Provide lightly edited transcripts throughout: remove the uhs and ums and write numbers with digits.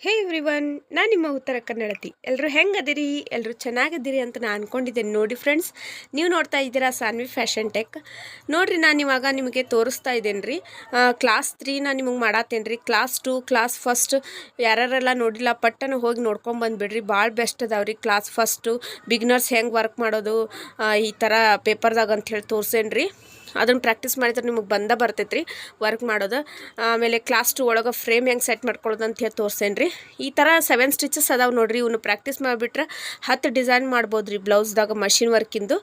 ಹೇ everyone, ನಾನು ನಿಮ್ಮ ಉತ್ತರ ಕನ್ನಡತಿ. ಎಲ್ಲರೂ ಹೆಂಗದಿರಿ? ಎಲ್ಲರೂ ಚೆನ್ನಾಗಿದ್ದೀರಿ ಅಂತ ನಾನು ಅಂದ್ಕೊಂಡಿದ್ದೇನೆ. ನೋಡಿ ಫ್ರೆಂಡ್ಸ್, ನೀವು ನೋಡ್ತಾ ಇದ್ದೀರಾ ಸಾನ್ವಿ ಫ್ಯಾಷನ್ ಟೆಕ್. ನೋಡಿರಿ, ನಾನು ಇವಾಗ ನಿಮಗೆ ತೋರಿಸ್ತಾ ಇದ್ದೇನೆ ರೀ. ಕ್ಲಾಸ್ 3 ನಾನು ನಿಮಗೆ ಮಾಡತ್ತೇನೆ ರೀ. ಕ್ಲಾಸ್ 2, ಕ್ಲಾಸ್ ಫಸ್ಟ್ ಯಾರೆಲ್ಲ ನೋಡಿಲ್ಲ ಪಟ್ಟನ ಹೋಗಿ ನೋಡ್ಕೊಂಬಂದುಬಿಡ್ರಿ. ಭಾಳ ಬೆಸ್ಟ್ ಅದಾವೆ ರೀ. ಕ್ಲಾಸ್ ಫಸ್ಟು ಬಿಗ್ನರ್ಸ್ ಹೆಂಗೆ ವರ್ಕ್ ಮಾಡೋದು ಈ ಥರ ಪೇಪರ್ದಾಗ ಅಂಥೇಳಿ ತೋರ್ಸೇನಿ ರೀ. ಅದನ್ನು ಪ್ರಾಕ್ಟೀಸ್ ಮಾಡಿದ್ರೆ ನಿಮಗೆ ಬರ್ತೈತೆ ರೀ ವರ್ಕ್ ಮಾಡೋದು. ಆಮೇಲೆ ಕ್ಲಾಸ್ 2 ಒಳಗೆ ಫ್ರೇಮ್ ಹೆಂಗೆ ಸೆಟ್ ಮಾಡ್ಕೊಳ್ಳೋದು ಅಂತ ಹೇಳಿ ತೋರ್ಸೇನಿ ರೀ. ಈ ಥರ 7 ಸ್ಟಿಚಸ್ ಅದಾವೆ ನೋಡಿರಿ. ಇವನು ಪ್ರಾಕ್ಟೀಸ್ ಮಾಡಿಬಿಟ್ರೆ 10 ಡಿಸೈನ್ ಮಾಡ್ಬೋದು ರೀ ಬ್ಲೌಸ್ದಾಗ ಮಷಿನ್ ವರ್ಕಿಂದು.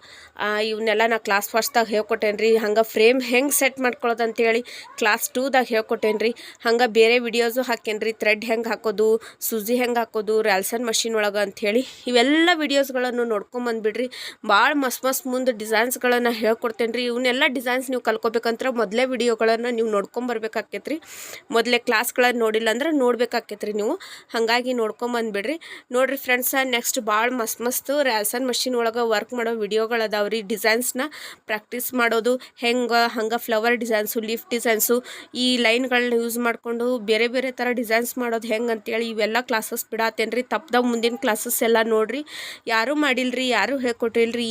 ಇವನ್ನೆಲ್ಲ ನಾ ಕ್ಲಾಸ್ ಫಸ್ಟ್ದಾಗ ಹೇಳ್ಕೊಟ್ಟೇನೆ ರೀ. ಹಂಗೆ ಫ್ರೇಮ್ ಹೆಂಗೆ ಸೆಟ್ ಮಾಡ್ಕೊಳ್ಳೋದು ಅಂತೇಳಿ ಕ್ಲಾಸ್ 2ದಾಗ ಹೇಳ್ಕೊಟ್ಟೇನೆ ರೀ. ಹಂಗೆ ಬೇರೆ ವಿಡಿಯೋಸು ಹಾಕೇನಿ ರೀ. ಥ್ರೆಡ್ ಹೆಂಗೆ ಹಾಕೋದು, ಸೂಜಿ ಹೆಂಗೆ ಹಾಕೋದು ರ್ಯಾಲ್ಸನ್ ಮಷಿನ್ ಒಳಗೆ ಅಂಥೇಳಿ ಇವೆಲ್ಲ ವಿಡಿಯೋಸ್ಗಳನ್ನು ನೋಡ್ಕೊಂಬಂದುಬಿಡ್ರಿ. ಭಾಳ ಮಸ್ತ್ ಮುಂದೆ ಡಿಸೈನ್ಸ್ಗಳನ್ನು ಹೇಳ್ಕೊಡ್ತೇನೆ ರೀ. ಇವನ್ನೆಲ್ಲ ಡಿಸೈನ್ಸ್ ನೀವು ಕಲ್ಕೋಬೇಕಂದ್ರೆ ಮೊದಲೇ ವಿಡಿಯೋಗಳನ್ನು ನೀವು ನೋಡ್ಕೊಂಬರ್ಬೇಕಾಕೈತೆ ರೀ. ಮೊದಲೇ ಕ್ಲಾಸ್ಗಳನ್ನು ನೋಡಿಲ್ಲ ಅಂದ್ರೆ ನೋಡ್ಬೇಕಾಕೈತೆ ರೀ ನೀವು. ಹಾಗಾಗಿ ನೋಡ್ಕೊಂಬಂದುಬಿಡ್ರಿ. ನೋಡಿರಿ ಫ್ರೆಂಡ್ಸ, ನೆಕ್ಸ್ಟ್ ಭಾಳ ಮಸ್ತ್ ರ್ಯಾಲ್ಸನ್ ಮಷಿನ್ ಒಳಗೆ ವರ್ಕ್ ಮಾಡೋ ವಿಡಿಯೋಗಳು ಅದಾವೆ ರೀ. ಡಿಸೈನ್ಸ್ನ ಪ್ರಾಕ್ಟೀಸ್ ಮಾಡೋದು ಹಂಗೆ ಫ್ಲವರ್ ಡಿಸೈನ್ಸು, ಲೀಫ್ ಡಿಸೈನ್ಸು, ಈ ಲೈನ್ಗಳನ್ನ ಯೂಸ್ ಮಾಡಿಕೊಂಡು ಬೇರೆ ಬೇರೆ ಥರ ಡಿಸೈನ್ಸ್ ಮಾಡೋದು ಹೆಂಗೆ ಅಂತೇಳಿ ಇವೆಲ್ಲ ಕ್ಲಾಸಸ್ ಬಿಡತ್ತೇನೆ ರೀ. ತಪ್ಪದಾಗ ಮುಂದಿನ ಕ್ಲಾಸಸ್ ಎಲ್ಲ ನೋಡಿರಿ. ಯಾರೂ ಮಾಡಿಲ್ರಿ, ಯಾರೂ ಹೇಳ್ಕೊಟ್ಟಿಲ್ರಿ.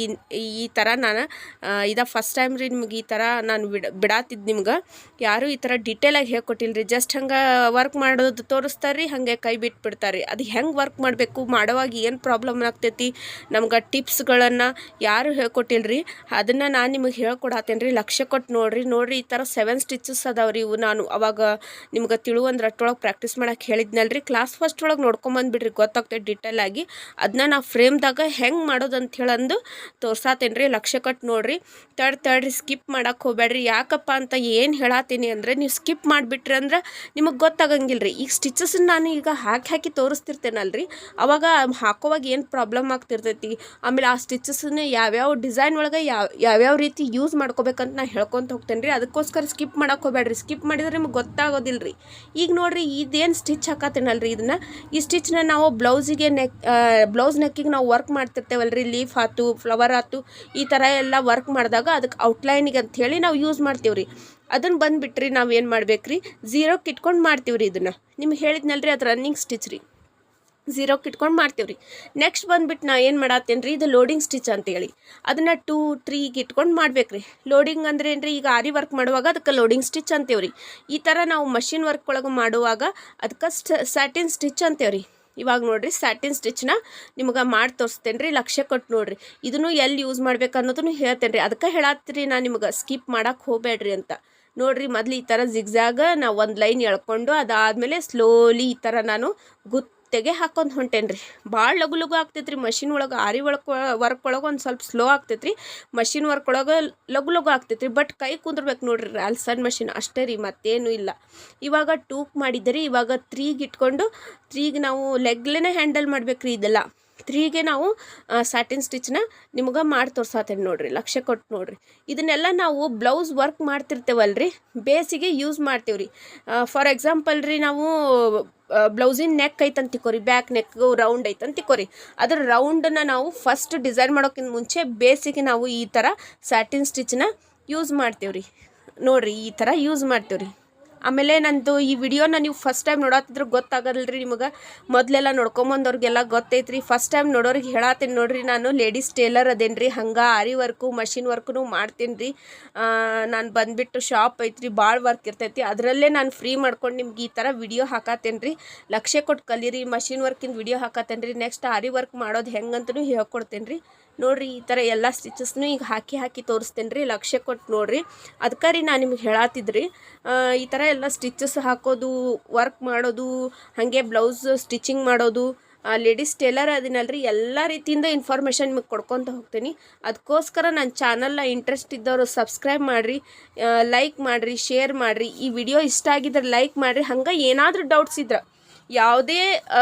ಈ ಥರ ನಾನು ಫಸ್ಟ್ ಟೈಮ್ ರೀ ನಿಮ್ಗೆ ಈ ಥರ ನಾನು ಬಿಡಾತಿದ್ದು. ನಿಮ್ಗೆ ಯಾರೂ ಈ ಥರ ಡಿಟೇಲಾಗಿ ಹೇಳ್ಕೊಟ್ಟಿಲ್ರಿ. ಜಸ್ಟ್ ಹಂಗೆ ವರ್ಕ್ ಮಾಡೋದು ತೋರಿಸ್ತಾರೆ ರೀ, ಹಾಗೆ ಕೈ ಬಿಟ್ಬಿಡ್ತಾರೆ. ಅದು ಹೆಂಗೆ ವರ್ಕ್ ಮಾಡಬೇಕು, ಮಾಡೋವಾಗ ಏನು ಪ್ರಾಬ್ಲಮ್ ಆಗ್ತೈತಿ, ನಮ್ಗೆ ಟಿಪ್ಸ್ಗಳನ್ನು ಯಾರೂ ಹೇಳ್ಕೊಟ್ಟಿಲ್ರಿ. ಅದನ್ನು ನಾನು ನಿಮಗೆ ಹೇಳ್ಕೊಡತ್ತೇನೆ ರೀ. ಲಕ್ಷ್ಯ ಕೊಟ್ಟು ನೋಡಿರಿ. ಈ ಥರ 7 ಸ್ಟಿಚಸ್ ಅದಾವೆ ರೀ. ಇವು ನಾನು ಅವಾಗ ನಿಮ್ಗೆ ತಿಳುವಂದ್ರೆ ಅಷ್ಟೊಳಗೆ ಪ್ರಾಕ್ಟೀಸ್ ಮಾಡೋಕೆ ಹೇಳಿದ್ನಲ್ರಿ. ಕ್ಲಾಸ್ ಫಸ್ಟ್ ಒಳಗೆ ನೋಡ್ಕೊಂಬಂದುಬಿಡ್ರಿ, ಗೊತ್ತಾಗ್ತೈತೆ ಡಿಟೇಲಾಗಿ. ಅದನ್ನ ನಾವು ಫ್ರೇಮ್ದಾಗ ಹೆಂಗೆ ಮಾಡೋದು ಅಂತ ಹೇಳಂದು ತೋರ್ಸಾತೇನೆ ರೀ. ಲಕ್ಷ್ಯ ಕೊಟ್ಟು ನೋಡಿರಿ. ತಡ್ರಿ, ಸ್ಕಿಪ್ ಮಾಡಕ್ಕೆ ಹೋಗ್ಬೇಡ್ರಿ. ಯಾಕಪ್ಪ ಅಂತ ಏನು ಹೇಳತ್ತೀನಿ ಅಂದರೆ, ನೀವು ಸ್ಕಿಪ್ ಮಾಡಿಬಿಟ್ರಿ ಅಂದ್ರೆ ನಿಮಗೆ ಗೊತ್ತಾಗಂಗಿಲ್ಲ ರೀ. ಈಗ ಸ್ಟಿಚಸ್ನ ನಾನು ಈಗ ಹಾಕಿ ತೋರಿಸ್ತಿರ್ತೇನಲ್ರಿ, ಅವಾಗ ಹಾಕೋವಾಗ ಏನು ಪ್ರಾಬ್ಲಮ್ ಆಗ್ತಿರ್ತೈತಿ. ಆಮೇಲೆ ಆ ಸ್ಟಿಚಸ್ನ ಯಾವ್ಯಾವ ಡಿಸೈನ್ ಒಳಗೆ ಯಾವ್ಯಾವ ರೀತಿ ಯೂಸ್ ಮಾಡ್ಕೋಬೇಕಂತ ನಾನು ಹೇಳ್ಕೊತ ಹೋಗ್ತೇನೆ ರೀ. ಅದಕ್ಕೋಸ್ಕರ ಸ್ಕಿಪ್ ಮಾಡಕ್ಕೆ ಹೋಗ್ಬೇಡ್ರಿ. ಸ್ಕಿಪ್ ಮಾಡಿದ್ರೆ ನಿಮ್ಗೆ ಗೊತ್ತಾಗೋದಿಲ್ಲ ರೀ. ಈಗ ನೋಡಿರಿ, ಇದೇನು ಸ್ಟಿಚ್ ಹಾಕತ್ತೇನಲ್ರಿ, ಈ ಸ್ಟಿಚ್ನ ನಾವು ಬ್ಲೌಸ್ ನೆಕ್ಕಿಗೆ ನಾವು ವರ್ಕ್ ಮಾಡ್ತಿರ್ತೇವಲ್ರಿ. ಲೀಫ್ ಆಯ್ತು, ಫ್ಲವರ್ ಆಯ್ತು, ಈ ಥರ ಎಲ್ಲ ವರ್ಕ್ ಮಾಡಿದಾಗ ಅದಕ್ಕೆ ಔಟ್ಲೈನಿಗೆ ಅಂಥೇಳಿ ನಾವು ಯೂಸ್ ಮಾಡ್ತೀವಿ ರೀ. ಅದನ್ನು ಬಂದುಬಿಟ್ರಿ ನಾವು ಏನು ಮಾಡ್ಬೇಕ್ರಿ, 0ಕ್ಕೆ ಇಟ್ಕೊಂಡು ಮಾಡ್ತೀವಿ ರೀ. ಇದನ್ನು ನಿಮ್ಗೆ ಹೇಳಿದ್ನಲ್ರಿ, ಅದು ರನ್ನಿಂಗ್ ಸ್ಟಿಚ್ ರೀ. 0ಕ್ಕೆ ಇಟ್ಕೊಂಡು ಮಾಡ್ತೀವಿ ರೀ. ನೆಕ್ಸ್ಟ್ ಬಂದುಬಿಟ್ಟು ನಾ ಏನು ಮಾಡತ್ತೇನೆ ರೀ, ಇದು ಲೋಡಿಂಗ್ ಸ್ಟಿಚ್ ಅಂತೇಳಿ ಅದನ್ನು 2, 3ಗೆ ಇಟ್ಕೊಂಡು ಮಾಡ್ಬೇಕು ರೀ. ಲೋಡಿಂಗ್ ಅಂದರೆ ಏನು ರೀ, ಈಗ ಆರಿ ವರ್ಕ್ ಮಾಡುವಾಗ ಅದಕ್ಕೆ ಲೋಡಿಂಗ್ ಸ್ಟಿಚ್ ಅಂತೇವೆ ರೀ. ಈ ಥರ ನಾವು ಮಷಿನ್ ವರ್ಕ್ ಒಳಗೆ ಮಾಡುವಾಗ ಅದಕ್ಕೆ ಸ್ಯಾಟಿನ್ ಸ್ಟಿಚ್ ಅಂತೇವೆ ರೀ. ಇವಾಗ ನೋಡಿರಿ, ಸ್ಯಾಟಿನ್ ಸ್ಟಿಚ್ನ ನಿಮ್ಗೆ ಮಾಡಿ ತೋರಿಸ್ತೇನೆ ರೀ. ಲಕ್ಷ್ಯ ಕೊಟ್ಟು ನೋಡಿರಿ. ಇದನ್ನು ಎಲ್ಲಿ ಯೂಸ್ ಮಾಡ್ಬೇಕು ಅನ್ನೋದನ್ನು ಹೇಳ್ತೇನೆ ರೀ. ಅದಕ್ಕೆ ಹೇಳತ್ತೀರಿ ನಾನು ನಿಮ್ಗೆ ಸ್ಕಿಪ್ ಮಾಡಕ್ಕೆ ಹೋಗಬೇಡ್ರಿ ಅಂತ. ನೋಡಿರಿ, ಮೊದಲು ಈ ಥರ ಜಿಗ್ಜಾಗ ನಾವು ಒಂದು ಲೈನ್ ಎಳ್ಕೊಂಡು ಅದಾದಮೇಲೆ ಸ್ಲೋಲಿ ಈ ಥರ ನಾನು ಗುತ್ತೆಗೆ ಹಾಕೊಂಡು ಹೊಂಟೇನಿ ರೀ. ಭಾಳ ಲಗು ಆಗ್ತೈತೆ ರೀ. ಮಷಿನ್ ಒಳಗೆ ಆರಿ ವರ್ಕ್ ಒಳಗೆ ಒಂದು ಸ್ವಲ್ಪ ಸ್ಲೋ ಆಗ್ತೈತೆ ರೀ. ಮಷಿನ್ ವರ್ಕ್ ಒಳಗೆ ಲಗು ಆಗ್ತೈತೆ ರೀ. ಬಟ್ ಕೈ ಕುಂದ್ರಬೇಕು ನೋಡಿರಿ. ರ್ಯಾಲ್ಸನ್ ಮಷಿನ್ ಅಷ್ಟೇ ರೀ, ಮತ್ತೇನು ಇಲ್ಲ. ಇವಾಗ 2ಕ್ಕೆ ಮಾಡಿದ್ದೆ ರೀ. ಇವಾಗ 3ಗೆ ಇಟ್ಕೊಂಡು 3ಗೆ ನಾವು ಲೆಗ್ಲೇ ಹ್ಯಾಂಡಲ್ ಮಾಡ್ಬೇಕು ರೀ. ಇದೆಲ್ಲ 3ಗೆ ನಾವು ಸ್ಯಾಟಿನ್ ಸ್ಟಿಚ್ನ ನಿಮ್ಗೆ ಮಾಡಿ ತೋರ್ಸಾತೇನೆ ನೋಡಿರಿ. ಲಕ್ಷ್ಯ ಕೊಟ್ಟು ನೋಡಿರಿ. ಇದನ್ನೆಲ್ಲ ನಾವು ಬ್ಲೌಸ್ ವರ್ಕ್ ಮಾಡ್ತಿರ್ತೇವಲ್ರಿ, ಬೇಸಿಗೆ ಯೂಸ್ ಮಾಡ್ತೀವಿ ರೀ. ಫಾರ್ ಎಕ್ಸಾಂಪಲ್ ರೀ, ನಾವು ಬ್ಲೌಸಿನ ನೆಕ್ ಐತಂತ ತಿಕ್ಕೋರಿ, ಬ್ಯಾಕ್ ನೆಕ್ ರೌಂಡ್ ಐತಂತ ತಿಕ್ಕೋರಿ. ಅದ್ರ ರೌಂಡನ್ನು ನಾವು ಫಸ್ಟ್ ಡಿಸೈನ್ ಮಾಡೋಕ್ಕಿಂತ ಮುಂಚೆ ಬೇಸಿಗೆ ನಾವು ಈ ಥರ ಸ್ಯಾಟಿನ್ ಸ್ಟಿಚ್ನ ಯೂಸ್ ಮಾಡ್ತೀವಿ ರೀ. ನೋಡಿರಿ, ಈ ಥರ ಯೂಸ್ ಮಾಡ್ತೀವಿ ರೀ. ಆಮೇಲೆ ನಂದು ಈ ವಿಡಿಯೋನ ನೀವು ಫಸ್ಟ್ ಟೈಮ್ ನೋಡತ್ತಿದ್ರೆ ಗೊತ್ತಾಗಲ್ಲ ರೀ ನಿಮಗೆ. ಮೊದಲೆಲ್ಲ ನೋಡ್ಕೊಂಬಂದವ್ರಿಗೆಲ್ಲ ಗೊತ್ತೈತ್ರಿ. ಫಸ್ಟ್ ಟೈಮ್ ನೋಡೋರಿಗೆ ಹೇಳತ್ತೀನಿ ನೋಡಿರಿ, ನಾನು ಲೇಡೀಸ್ ಟೇಲರ್ ಅದೇನು ರೀ. ಹಂಗೆ ಆರಿ ವರ್ಕು ಮಷಿನ್ ವರ್ಕು ಮಾಡ್ತೀನಿ ರೀ. ನಾನು ಬಂದುಬಿಟ್ಟು ಶಾಪ್ ಐತ್ರಿ, ಭಾಳ ವರ್ಕ್ ಇರ್ತೈತಿ. ಅದರಲ್ಲೇ ನಾನು ಫ್ರೀ ಮಾಡ್ಕೊಂಡು ನಿಮ್ಗೆ ಈ ಥರ ವಿಡಿಯೋ ಹಾಕತ್ತೇನೆ ರೀ. ಲಕ್ಷ್ಯ ಕೊಟ್ಟು ಕಲೀರಿ. ಮಷಿನ್ ವರ್ಕಿಂದ ವಿಡಿಯೋ ಹಾಕತ್ತೇನೆ ರೀ. ನೆಕ್ಸ್ಟ್ ಆರಿ ವರ್ಕ್ ಮಾಡೋದು ಹೆಂಗಂತೂ ಹೇಳ್ಕೊಡ್ತೇನೆ ರೀ. ನೋಡಿರಿ, ಈ ಥರ ಎಲ್ಲ ಸ್ಟಿಚಸ್ನು ಈಗ ಹಾಕಿ ತೋರಿಸ್ತೇನೆ ರೀ. ಲಕ್ಷ್ಯ ಕೊಟ್ಟು ನೋಡಿರಿ. ಅದಕ್ಕೆ ರೀ ನಾನು ನಿಮ್ಗೆ ಹೇಳತ್ತಿದ್ರಿ, ಈ ಥರ ಎಲ್ಲ ಸ್ಟಿಚಸ್ ಹಾಕೋದು, ವರ್ಕ್ ಮಾಡೋದು, ಹಾಗೆ ಬ್ಲೌಸ್ ಸ್ಟಿಚಿಂಗ್ ಮಾಡೋದು, ಲೇಡೀಸ್ ಟೇಲರ್ ಅದನ್ನಲ್ರಿ, ಎಲ್ಲ ರೀತಿಯಿಂದ ಇನ್ಫಾರ್ಮೇಷನ್ ನಿಮಗೆ ಕೊಡ್ಕೊತ ಹೋಗ್ತೀನಿ. ಅದಕ್ಕೋಸ್ಕರ ನನ್ನ ಚಾನಲ್ನ ಇಂಟ್ರೆಸ್ಟ್ ಇದ್ದವರು ಸಬ್ಸ್ಕ್ರೈಬ್ ಮಾಡಿರಿ, ಲೈಕ್ ಮಾಡಿರಿ, ಶೇರ್ ಮಾಡಿರಿ. ಈ ವಿಡಿಯೋ ಇಷ್ಟ ಆಗಿದ್ರೆ ಲೈಕ್ ಮಾಡಿರಿ. ಹಂಗೆ ಏನಾದರೂ ಡೌಟ್ಸ್ ಇದ್ರೆ, ಯಾವುದೇ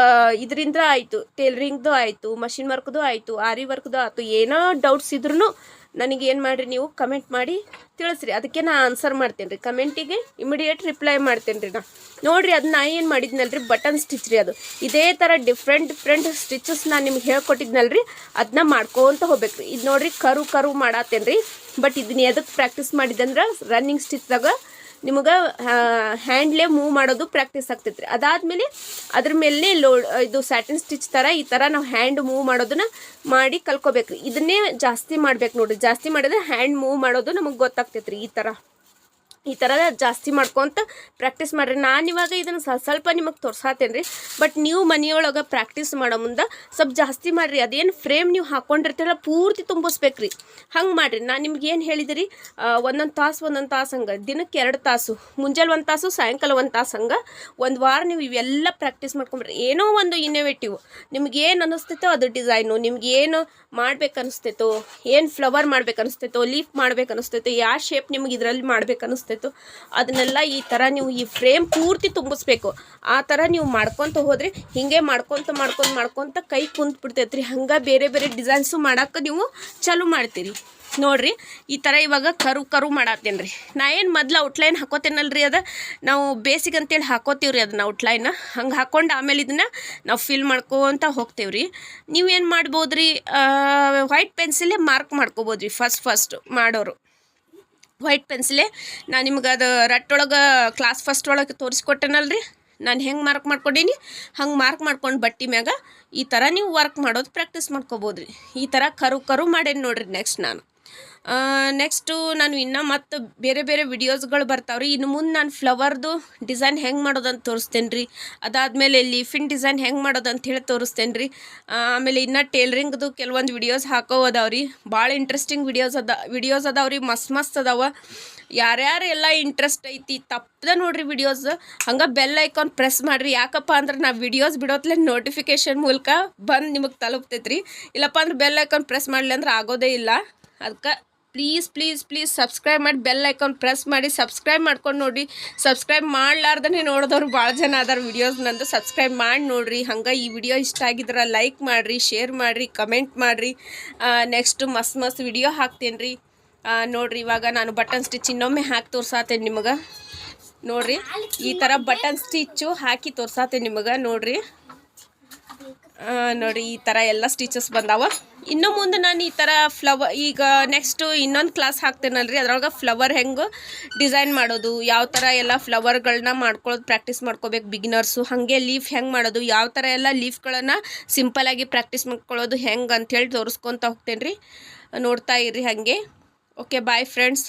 ಇದರಿಂದ ಆಯಿತು, ಟೇಲರಿಂಗ್ದು ಆಯಿತು, ಮಷಿನ್ ವರ್ಕ್ದು ಆಯಿತು, ಆರಿ ವರ್ಕ್ದು ಆಯಿತು, ಏನೋ ಡೌಟ್ಸ್ ಇದ್ರೂ ನನಗೇನು ಮಾಡಿರಿ, ನೀವು ಕಮೆಂಟ್ ಮಾಡಿ ತಿಳಿಸ್ರಿ. ಅದಕ್ಕೆ ನಾನು ಆನ್ಸರ್ ಮಾಡ್ತೇನೆ ರೀ. ಕಮೆಂಟಿಗೆ ಇಮಿಡಿಯೇಟ್ ರಿಪ್ಲೈ ಮಾಡ್ತೇನೆ ರೀ. ನೋಡಿರಿ, ಅದು ನಾ ಏನು ಮಾಡಿದ್ನಲ್ರಿ, ಬಟನ್ ಸ್ಟಿಚ್ ರೀ. ಅದು ಇದೇ ಥರ ಡಿಫ್ರೆಂಟ್ ಸ್ಟಿಚಸ್ ನಾನು ನಿಮ್ಗೆ ಹೇಳ್ಕೊಟ್ಟಿದ್ನಲ್ರಿ, ಅದನ್ನ ಮಾಡ್ಕೊತ ಹೋಗ್ಬೇಕು ರೀ. ಇದು ನೋಡಿರಿ, ಕರು ಮಾಡತ್ತೇನೆ ರೀ. ಬಟ್ ಇದನ್ನ ಎದಕ್ಕೆ ಪ್ರಾಕ್ಟೀಸ್ ಮಾಡಿದ್ದಂದ್ರೆ ರನ್ನಿಂಗ್ ಸ್ಟಿಚ್ದಾಗ ನಿಮಗೆ ಹ್ಯಾಂಡ್ಲೇ ಮೂವ್ ಮಾಡೋದು ಪ್ರಾಕ್ಟೀಸ್ ಆಗ್ತೈತೆ ರೀ. ಅದಾದಮೇಲೆ ಅದ್ರ ಮೇಲೆ ಇದು ಸ್ಯಾಟಿನ್ ಸ್ಟಿಚ್ ಥರ ಈ ಥರ ನಾವು ಹ್ಯಾಂಡ್ ಮೂವ್ ಮಾಡೋದನ್ನ ಮಾಡಿ ಕಲ್ಕೋಬೇಕು ರೀ. ಇದನ್ನೇ ಜಾಸ್ತಿ ಮಾಡ್ಬೇಕು ನೋಡಿರಿ. ಜಾಸ್ತಿ ಮಾಡಿದ್ರೆ ಹ್ಯಾಂಡ್ ಮೂವ್ ಮಾಡೋದು ನಮಗೆ ಗೊತ್ತಾಗ್ತೈತೆ ರೀ. ಈ ಥರ ಜಾಸ್ತಿ ಮಾಡ್ಕೊತ ಪ್ರಾಕ್ಟೀಸ್ ಮಾಡಿರಿ. ನಾನು ಇವಾಗ ಇದನ್ನು ಸ್ವಲ್ಪ ನಿಮಗೆ ತೋರ್ಸಾತೇನೆ ರೀ. ಬಟ್ ನೀವು ಮನೆಯೊಳಗೆ ಪ್ರಾಕ್ಟೀಸ್ ಮಾಡೋ ಮುಂದೆ ಸ್ವಲ್ಪ ಜಾಸ್ತಿ ಮಾಡಿರಿ. ಅದೇನು ಫ್ರೇಮ್ ನೀವು ಹಾಕ್ಕೊಂಡಿರ್ತೀರಲ್ಲ ಪೂರ್ತಿ ತುಂಬಿಸ್ಬೇಕು ರೀ. ಹಂಗೆ ಮಾಡಿರಿ. ನಾನು ನಿಮ್ಗೆ ಏನು ಹೇಳಿದಿರಿ, ಒಂದೊಂದು ತಾಸು ಹಂಗೆ ದಿನಕ್ಕೆ 2 ತಾಸು, ಮುಂಜಾನೆ 1 ತಾಸು, ಸಾಯಂಕಾಲ 1 ತಾಸು ಹಂಗೆ ಒಂದು ವಾರ ನೀವು ಇವೆಲ್ಲ ಪ್ರಾಕ್ಟೀಸ್ ಮಾಡ್ಕೊಂಬಿಡ್ರಿ. ಏನೋ ಒಂದು ಇನ್ನೋವೇಟಿವ್ ನಿಮ್ಗೆ ಏನು ಅನ್ನಿಸ್ತೈತೋ ಅದು ಡಿಸೈನು, ನಿಮ್ಗೆ ಏನು ಮಾಡ್ಬೇಕು ಅನಿಸ್ತೈತೋ, ಏನು ಫ್ಲವರ್ ಮಾಡ್ಬೇಕು ಅನಿಸ್ತೈತೋ, ಲೀಫ್ ಮಾಡ್ಬೇಕು ಅನಿಸ್ತೈತೋ, ಯಾವ ಶೇಪ್ ನಿಮ್ಗೆ ಇದರಲ್ಲಿ ಮಾಡ್ಬೇಕು ಅನಿಸ್ತೈತೋ ಅದನ್ನೆಲ್ಲ ಈ ಥರ ನೀವು ಈ ಫ್ರೇಮ್ ಪೂರ್ತಿ ತುಂಬಿಸ್ಬೇಕು. ಆ ಥರ ನೀವು ಮಾಡ್ಕೊತ ಹೋದ್ರೆ ಹಿಂಗೆ ಮಾಡ್ಕೊತ ಕೈ ಕುಂತ್ ಬಿಡ್ತೈತ್ರಿ. ಹಂಗೆ ಬೇರೆ ಬೇರೆ ಡಿಸೈನ್ಸು ಮಾಡೋಕೆ ನೀವು ಚಾಲು ಮಾಡ್ತೀರಿ ನೋಡ್ರಿ. ಈ ಥರ ಇವಾಗ ಕರು ಮಾಡತ್ತೇನೆ ರೀ. ನಾ ಏನು ಮೊದ್ಲು ಔಟ್ಲೈನ್ ಹಾಕೋತೇನಲ್ರಿ, ಅದು ನಾವು ಬೇಸಿಗೆ ಅಂತೇಳಿ ಹಾಕೋತೀವ್ರಿ ಅದನ್ನ ಔಟ್ಲೈನ್. ಹಂಗೆ ಹಾಕ್ಕೊಂಡು ಆಮೇಲೆ ಇದನ್ನು ನಾವು ಫಿಲ್ ಮಾಡ್ಕೊತ ಹೋಗ್ತೇವ್ರಿ. ನೀವೇನು ಮಾಡ್ಬೋದು ರೀ, ವೈಟ್ ಪೆನ್ಸಿಲೇ ಮಾರ್ಕ್ ಮಾಡ್ಕೋಬೋದು ರೀ. ಫಸ್ಟ್ ಮಾಡೋರು ವೈಟ್ ಪೆನ್ಸಿಲೇ. ನಾನು ನಿಮ್ಗೆ ಅದು ರಟ್ಟೊಳಗೆ ಕ್ಲಾಸ್ ಫಸ್ಟ್ ಒಳಗೆ ತೋರಿಸ್ಕೊಟ್ಟೆನಲ್ರಿ, ನಾನು ಹೆಂಗೆ ಮಾರ್ಕ್ ಮಾಡ್ಕೊಂಡೀನಿ ಹಂಗೆ ಮಾರ್ಕ್ ಮಾಡ್ಕೊಂಡು ಬಟ್ಟೆ ಮ್ಯಾಗ ಈ ಥರ ನೀವು ವರ್ಕ್ ಮಾಡೋದು ಪ್ರಾಕ್ಟೀಸ್ ಮಾಡ್ಕೋಬೋದು ರೀ. ಈ ಥರ ಕರು ಮಾಡೇನಿ ನೋಡಿರಿ. ನೆಕ್ಸ್ಟು ನಾನು ಇನ್ನೂ ಮತ್ತು ಬೇರೆ ಬೇರೆ ವಿಡಿಯೋಸ್ಗಳು ಬರ್ತಾವ್ರಿ. ಇನ್ನು ಮುಂದೆ ನಾನು ಫ್ಲವರ್ದು ಡಿಸೈನ್ ಹೆಂಗೆ ಮಾಡೋದಂತ ತೋರಿಸ್ತೇನೆ ರೀ. ಅದಾದಮೇಲೆ ಲೀಫಿನ್ ಡಿಸೈನ್ ಹೆಂಗೆ ಮಾಡೋದಂತ ಹೇಳಿ ತೋರಿಸ್ತೇನೆ ರೀ. ಆಮೇಲೆ ಇನ್ನೂ ಟೇಲರಿಂಗ್ದು ಕೆಲವೊಂದು ವಿಡಿಯೋಸ್ ಅದಾವ್ರಿ. ಭಾಳ ಇಂಟ್ರೆಸ್ಟಿಂಗ್ ವಿಡಿಯೋಸ್ ಅದಾವ್ರಿ. ಮಸ್ತ್ ಅದಾವ. ಯಾರ್ಯಾರೆಲ್ಲ ಇಂಟ್ರೆಸ್ಟ್ ಐತಿ ತಪ್ಪದ ನೋಡ್ರಿ ವಿಡಿಯೋಸ್. ಹಂಗೆ ಬೆಲ್ ಐಕಾನ್ ಪ್ರೆಸ್ ಮಾಡಿರಿ. ಯಾಕಪ್ಪ ಅಂದ್ರೆ ನಾವು ವಿಡಿಯೋಸ್ ಬಿಡೋತ್ಲೆ ನೋಟಿಫಿಕೇಷನ್ ಮೂಲಕ ಬಂದು ನಿಮಗೆ ತಲುಪ್ತೈತ್ರಿ. ಇಲ್ಲಪ್ಪ ಅಂದ್ರೆ ಬೆಲ್ ಐಕಾನ್ ಪ್ರೆಸ್ ಮಾಡಲಿ ಅಂದ್ರೆ ಆಗೋದೇ ಇಲ್ಲ. ಅದಕ್ಕೆ ಪ್ಲೀಸ್ ಸಬ್ಸ್ಕ್ರೈಬ್ ಮಾಡಿ ಬೆಲ್ ಐಕಾನ್ ಪ್ರೆಸ್ ಮಾಡಿ ಸಬ್ಸ್ಕ್ರೈಬ್ ಮಾಡ್ಕೊಂಡು ನೋಡಿರಿ. ಸಬ್ಸ್ಕ್ರೈಬ್ ಮಾಡ್ಲಾರ್ದೇ ನೋಡಿದವ್ರು ಭಾಳ ಜನ ಅದಾರ. ವಿಡಿಯೋಸ್ ನಂದು ಸಬ್ಸ್ಕ್ರೈಬ್ ಮಾಡಿ ನೋಡಿರಿ. ಹಂಗೆ ಈ ವಿಡಿಯೋ ಇಷ್ಟ ಆಗಿದ್ರೆ ಲೈಕ್ ಮಾಡಿರಿ, ಶೇರ್ ಮಾಡಿರಿ, ಕಮೆಂಟ್ ಮಾಡಿರಿ. ನೆಕ್ಸ್ಟು ಮಸ್ತ್ ವಿಡಿಯೋ ಹಾಕ್ತೇನೆ ರೀ. ನೋಡಿರಿ, ಇವಾಗ ನಾನು ಬಟನ್ ಸ್ಟಿಚ್ ಇನ್ನೊಮ್ಮೆ ಹಾಕಿ ತೋರ್ಸಾತೇನೆ ನಿಮಗೆ ನೋಡಿರಿ. ಈ ಥರ ಬಟನ್ ಸ್ಟಿಚ್ಚು ಹಾಕಿ ತೋರ್ಸಾತೇನೆ ನಿಮಗೆ ನೋಡಿರಿ. ನೋಡಿ ಈ ಥರ ಎಲ್ಲ ಸ್ಟಿಚಸ್ ಬಂದಾವ. ಇನ್ನು ಮುಂದೆ ನಾನು ಈ ಥರ ಈಗ ನೆಕ್ಸ್ಟು ಇನ್ನೊಂದು ಕ್ಲಾಸ್ ಹಾಕ್ತೇನಲ್ರಿ, ಅದ್ರೊಳಗೆ ಫ್ಲವರ್ ಹೆಂಗೆ ಡಿಸೈನ್ ಮಾಡೋದು, ಯಾವ ಥರ ಎಲ್ಲ ಫ್ಲವರ್ಗಳನ್ನ ಮಾಡ್ಕೊಳ್ಳೋದು ಪ್ರಾಕ್ಟೀಸ್ ಮಾಡ್ಕೋಬೇಕು ಬಿಗಿನರ್ಸು. ಹಾಗೆ ಲೀಫ್ ಹೆಂಗೆ ಮಾಡೋದು, ಯಾವ ಥರ ಎಲ್ಲ ಲೀಫ್ಗಳನ್ನು ಸಿಂಪಲಾಗಿ ಪ್ರಾಕ್ಟೀಸ್ ಮಾಡ್ಕೊಳ್ಳೋದು ಹೆಂಗೆ ಅಂಥೇಳಿ ತೋರಿಸ್ಕೊತ ಹೋಗ್ತೇನೆ ರೀ. ನೋಡ್ತಾ ಇರ್ರಿ ಹಾಗೆ. Okay, bye friends.